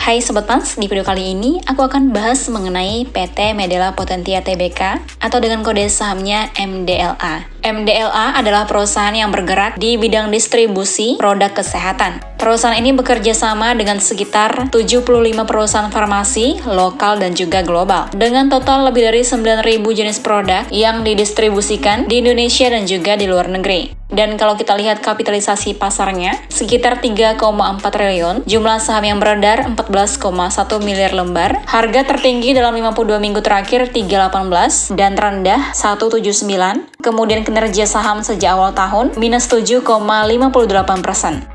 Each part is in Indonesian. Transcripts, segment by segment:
Hai Sobat Pans, di video kali ini aku akan bahas mengenai PT Medela Potentia Tbk atau dengan kode sahamnya MDLA. MDLA adalah perusahaan yang bergerak di bidang distribusi produk kesehatan. Perusahaan ini bekerja sama dengan sekitar 75 perusahaan farmasi, lokal dan juga global. Dengan total lebih dari 9.000 jenis produk yang didistribusikan di Indonesia dan juga di luar negeri. Dan kalau kita lihat kapitalisasi pasarnya, sekitar 3,4 triliun, jumlah saham yang beredar 14,1 miliar lembar, harga tertinggi dalam 52 minggu terakhir 3,18 dan terendah 1,79, kemudian kinerja saham sejak awal tahun minus 7,58%.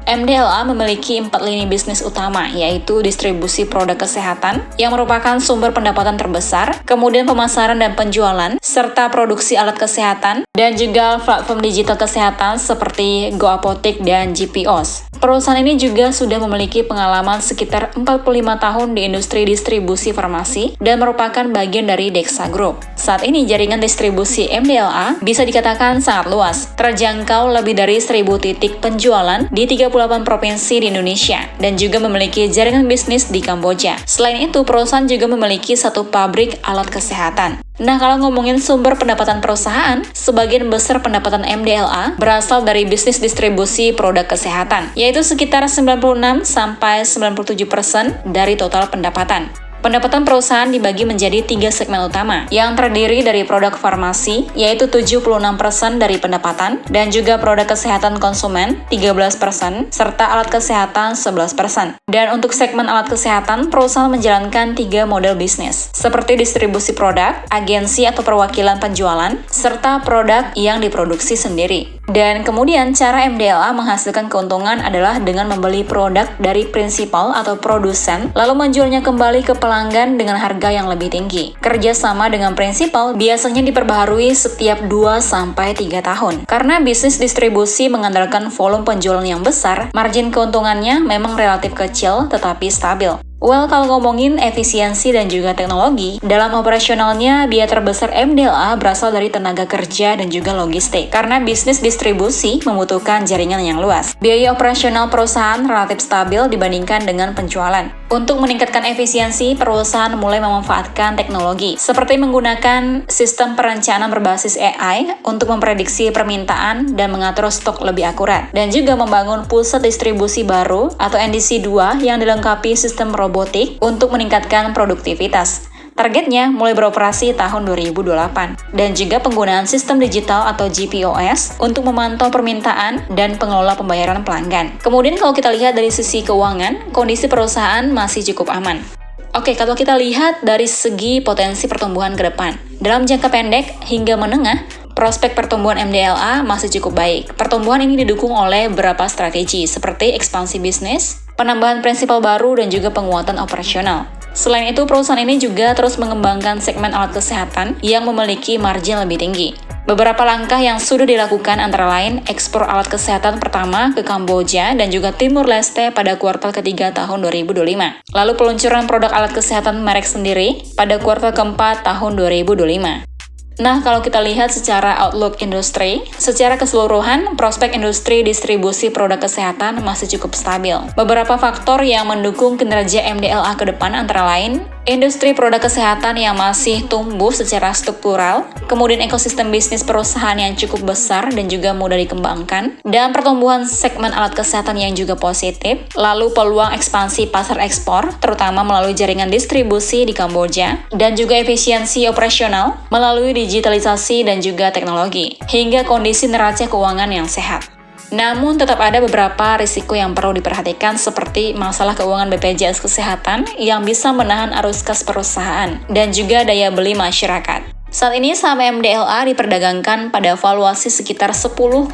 MDLA memiliki 4 lini bisnis utama, yaitu distribusi produk kesehatan, yang merupakan sumber pendapatan terbesar, kemudian pemasaran dan penjualan, serta produksi alat kesehatan, dan juga platform digital kesehatan seperti GoApotik dan GPOS. Perusahaan ini juga sudah memiliki pengalaman sekitar 45 tahun di industri distribusi farmasi dan merupakan bagian dari Dexa Group. Saat ini jaringan distribusi MDLA bisa dikatakan sangat luas, terjangkau lebih dari 1.000 titik penjualan di 38 provinsi di Indonesia dan juga memiliki jaringan bisnis di Kamboja. Selain itu, perusahaan juga memiliki satu pabrik alat kesehatan. Nah, kalau ngomongin sumber pendapatan perusahaan, sebagian besar pendapatan MDLA berasal dari bisnis distribusi produk kesehatan, yaitu sekitar 96-97% dari total pendapatan. Pendapatan perusahaan dibagi menjadi 3 segmen utama, yang terdiri dari produk farmasi, yaitu 76% dari pendapatan, dan juga produk kesehatan konsumen, 13%, serta alat kesehatan, 11%. Dan untuk segmen alat kesehatan, perusahaan menjalankan 3 model bisnis, seperti distribusi produk, agensi atau perwakilan penjualan, serta produk yang diproduksi sendiri. Dan kemudian cara MDLA menghasilkan keuntungan adalah dengan membeli produk dari prinsipal atau produsen, lalu menjualnya kembali ke pelanggan dengan harga yang lebih tinggi. Kerjasama dengan prinsipal biasanya diperbaharui setiap 2-3 tahun. Karena bisnis distribusi mengandalkan volume penjualan yang besar, margin keuntungannya memang relatif kecil tetapi stabil. Well, kalau ngomongin efisiensi dan juga teknologi, dalam operasionalnya biaya terbesar MDLA berasal dari tenaga kerja dan juga logistik. Karena bisnis distribusi membutuhkan jaringan yang luas. Biaya operasional perusahaan relatif stabil dibandingkan dengan penjualan. Untuk meningkatkan efisiensi, perusahaan mulai memanfaatkan teknologi, seperti menggunakan sistem perencanaan berbasis AI untuk memprediksi permintaan dan mengatur stok lebih akurat. Dan juga membangun pusat distribusi baru atau NDC 2 yang dilengkapi sistem robotik untuk meningkatkan produktivitas. Targetnya mulai beroperasi tahun 2028. Dan juga penggunaan sistem digital atau GPOS untuk memantau permintaan dan pengelola pembayaran pelanggan. Kemudian kalau kita lihat dari sisi keuangan, kondisi perusahaan masih cukup aman. Oke, kalau kita lihat dari segi potensi pertumbuhan ke depan, dalam jangka pendek hingga menengah, prospek pertumbuhan MDLA masih cukup baik. Pertumbuhan ini didukung oleh beberapa strategi, seperti ekspansi bisnis, penambahan prinsipal baru, dan juga penguatan operasional. Selain itu, perusahaan ini juga terus mengembangkan segmen alat kesehatan yang memiliki margin lebih tinggi. Beberapa langkah yang sudah dilakukan antara lain ekspor alat kesehatan pertama ke Kamboja dan juga Timur Leste pada kuartal ketiga tahun 2025. Lalu peluncuran produk alat kesehatan merek sendiri pada kuartal keempat tahun 2025. Nah, kalau kita lihat secara outlook industri, secara keseluruhan, prospek industri distribusi produk kesehatan masih cukup stabil. Beberapa faktor yang mendukung kinerja MDLA ke depan antara lain, industri produk kesehatan yang masih tumbuh secara struktural, kemudian ekosistem bisnis perusahaan yang cukup besar dan juga mudah dikembangkan, dan pertumbuhan segmen alat kesehatan yang juga positif, lalu peluang ekspansi pasar ekspor, terutama melalui jaringan distribusi di Kamboja, dan juga efisiensi operasional melalui digitalisasi dan juga teknologi, hingga kondisi neraca keuangan yang sehat. Namun tetap ada beberapa risiko yang perlu diperhatikan seperti masalah keuangan BPJS Kesehatan yang bisa menahan arus kas perusahaan dan juga daya beli masyarakat. Saat ini saham MDLA diperdagangkan pada valuasi sekitar 10,7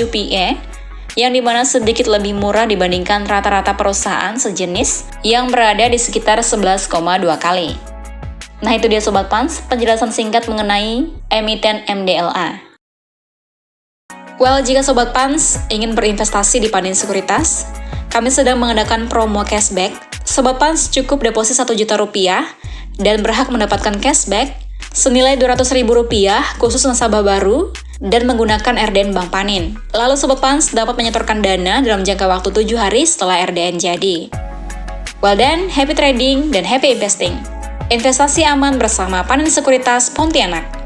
PE yang dimana sedikit lebih murah dibandingkan rata-rata perusahaan sejenis yang berada di sekitar 11,2 kali. Nah, itu dia Sobat Pans, penjelasan singkat mengenai emiten MDLA. Well, jika Sobat Pans ingin berinvestasi di Pandin Sekuritas, kami sedang mengadakan promo cashback. Sobat Pans cukup deposit Rp1.000.000 dan berhak mendapatkan cashback senilai Rp200.000 khusus nasabah baru dan menggunakan RDN Bank Panin. Lalu Sobat Pans dapat menyetorkan dana dalam jangka waktu 7 hari setelah RDN jadi. Well done, happy trading, dan happy investing. Investasi aman bersama Panin Sekuritas Pontianak.